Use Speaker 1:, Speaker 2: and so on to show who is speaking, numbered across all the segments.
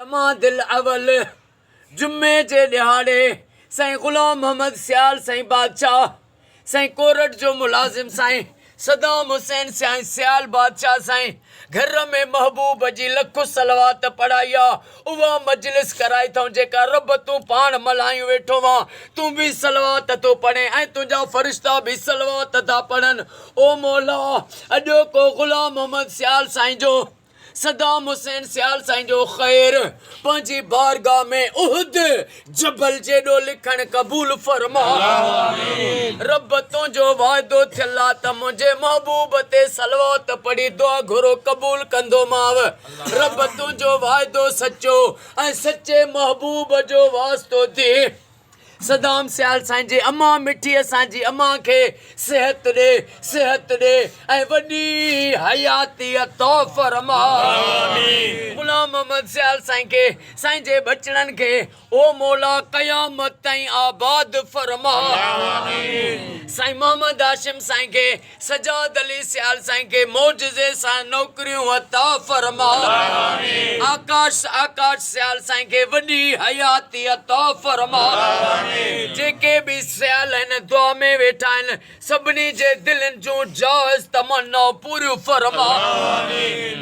Speaker 1: जमादिल अवल जुम्मे जे दिहाड़े साईं गुलाम मोहम्मद सियाल साईं बादशाह साईं कोरट जो मुलाजिम साईं सदाम हुसैन साईं सियाल बादशाह साईं घर में महबूब जी लख सलवात पढ़ाया उहा मजलिस कराई थो जेका रब तू पाण मल्हायूं वेठो वा तू भी सलवात तो पढ़े ऐं तुंहिंजा फरिश्ता भी सलवात था पढ़नि ओ मौला अॼो को गुलाम मोहम्मद सियाल साईं जो सदाम हुसैन सियाल साईं जो ख़ैर पंहिंजी बारगाह में उहद जबल जेॾो लिखण क़बूल फरमा रब तुंहिंजो वाइदो थियल आहे त मुंहिंजे महबूब ते सलवात पढ़ी दुआ घुरो क़बूल कंदोमांव रब तुंहिंजो वाइदो सचो ऐं सचे महबूब जो वास्तो थिए सदाम सियाल साईं जी अम्मा मिठी असांजी अम्मा खे सिहत ॾे ऐं वॾी हयाती अता फरमा गुलाम मोहम्मद सियाल साईं खे साईं जे बचड़नि खे ओ मौला क़यामत ताईं आबाद फरमा साईं मोहम्मद हाशिम साईं खे सजाद अली सियाल साईं खे मौजज़े सां नौकरियूं अता फरमा आकाश सियाल साईं खे वॾी हयाती अता फरमा जेके भी सियाल आहिनि दुआ में वेठा आहिनि सभिनी जे दिलनि जूं जाइज़ तमन्ना पूरियूं फरमा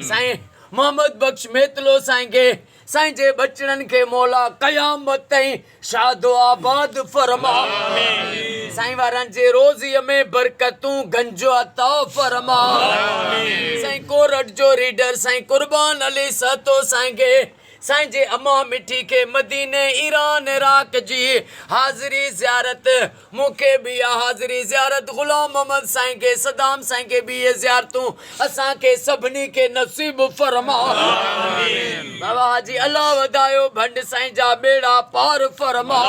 Speaker 1: साईं मोहम्मद बख्श मेतलो साईं खे साईं जे बचड़नि खे मौला क़यामत ताईं शादो आबाद फरमा साईं वारनि जे रोज़ीअ में बरकतूं गंजो अता फरमा साईं कोरट जो रीडर साईं कुर्बान अली सहतो साईं खे साईं जे अम्मा मिठी के मदीने ईरान इराक जी हाज़िरी ज़ियारत मूंखे भी हाज़िरी ज़ियारत गुलाम मोहम्मद साईं के सदाम साईं के भी ये ज़ियारतूं असांखे सभिनी के नसीब फरमा बाबा हाजी अल्लाह वधायो भंड साईं जा बेड़ा पार फरमा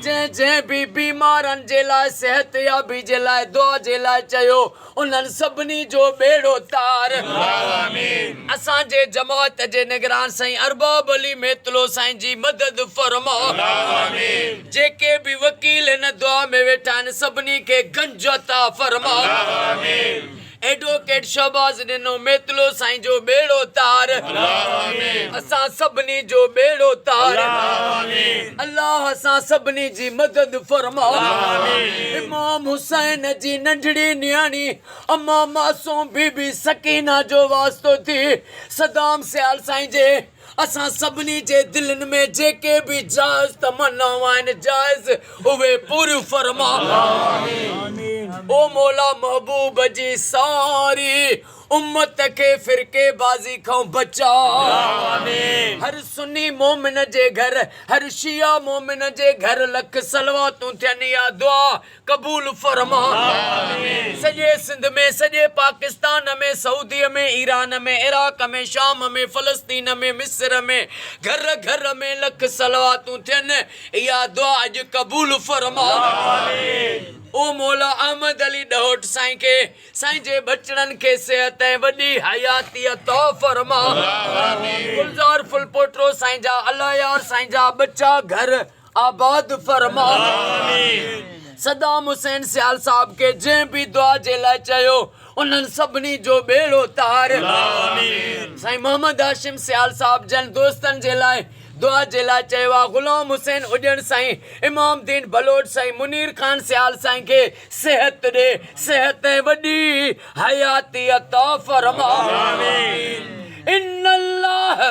Speaker 1: जंहिं भी बीमारनि जे लाइ सिहत याबी जे लाइ दुआ जे लाइ चयो उन्हनि सभिनी जो बेड़ो तार असांजे जमात जे निगरान साईं अरबाब अली मेतलो साईं जी मदद फरमा जेके भी वकील इन दुआ में वेठा आहिनि सभिनी खे गंज अता फरमा एडवोकेट शहबाज ॾिनो मेतलो साईं जो बेड़ो तार असां सभिनी जो बेड़ो तार अल्लाह असां सभिनी जी मदद फरमा इमाम हुसैन जी नंढड़ी न्याणी अम्मा मासूम बीबी सकीना जो वास्तो थी सदाम सियाल साईं जे असां सभिनी जे दिलनि में जेके भी जाइज़ तमन्नाऊं आहिनि जाइज़ उहे पूरियूं फरमा ओ मौला महबूब जी सारी उम्मत के फिरके बाजी खां बचा हर सुन्नी मोमिन जे घर हर शिया मोमिन जे घर लख सलवातूं थियनि या दुआ कबूल फरमा सॼे सिंध में सॼे पाकिस्तान में सऊदीअ में ईरान में इराक में शाम में फ़लस्तीन में मिस्र में घर घर में लख सलवातूं थियनि इहा दुआ अॼु कबूल फरमा ओ मौला अहमद अली ॾहोट साईं खे साईं जे बचड़नि खे सिहत ऐं वॾी हयाती अता फरमा गुलज़ार फुलपोटरो साईं जा अलायार साईं जा बच्चा घर आबाद फरमा सदाम हुसैन सियाल साहब के जंहिं भी दुआ जे लाइ चयो उन्हनि सभिनी जो बेड़ो तार साईं मोहम्मद हाशिम सियाल साहब जन दोस्तनि जे लाइ दुआ जे लाइ चयो आहे गुलाम हुसैन उजण साईं इमाम दीन बलोच साईं मुनीर खान सियाल साईं खे सिहत ॾे सिहत ऐं वॾी हयाती अता फरमा इन्नल्लाह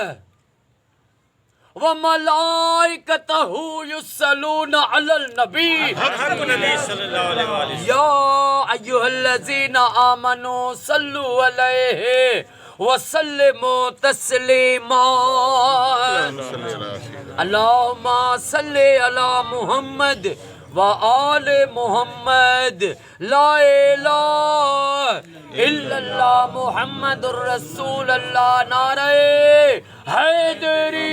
Speaker 1: व मलाइकतहु युसल्लूना अलल नबी या अय्युहल्लज़ीना आमनू सल्लू अलैहि वसल्लिमू तस्लीमा अल्लाहुम्मा सल्लि अला मुहम्मद व आले मुहम्मद ला इलाहा इल्लल्लाह मुहम्मदुर रसूलुल्लाह नारे हैदरी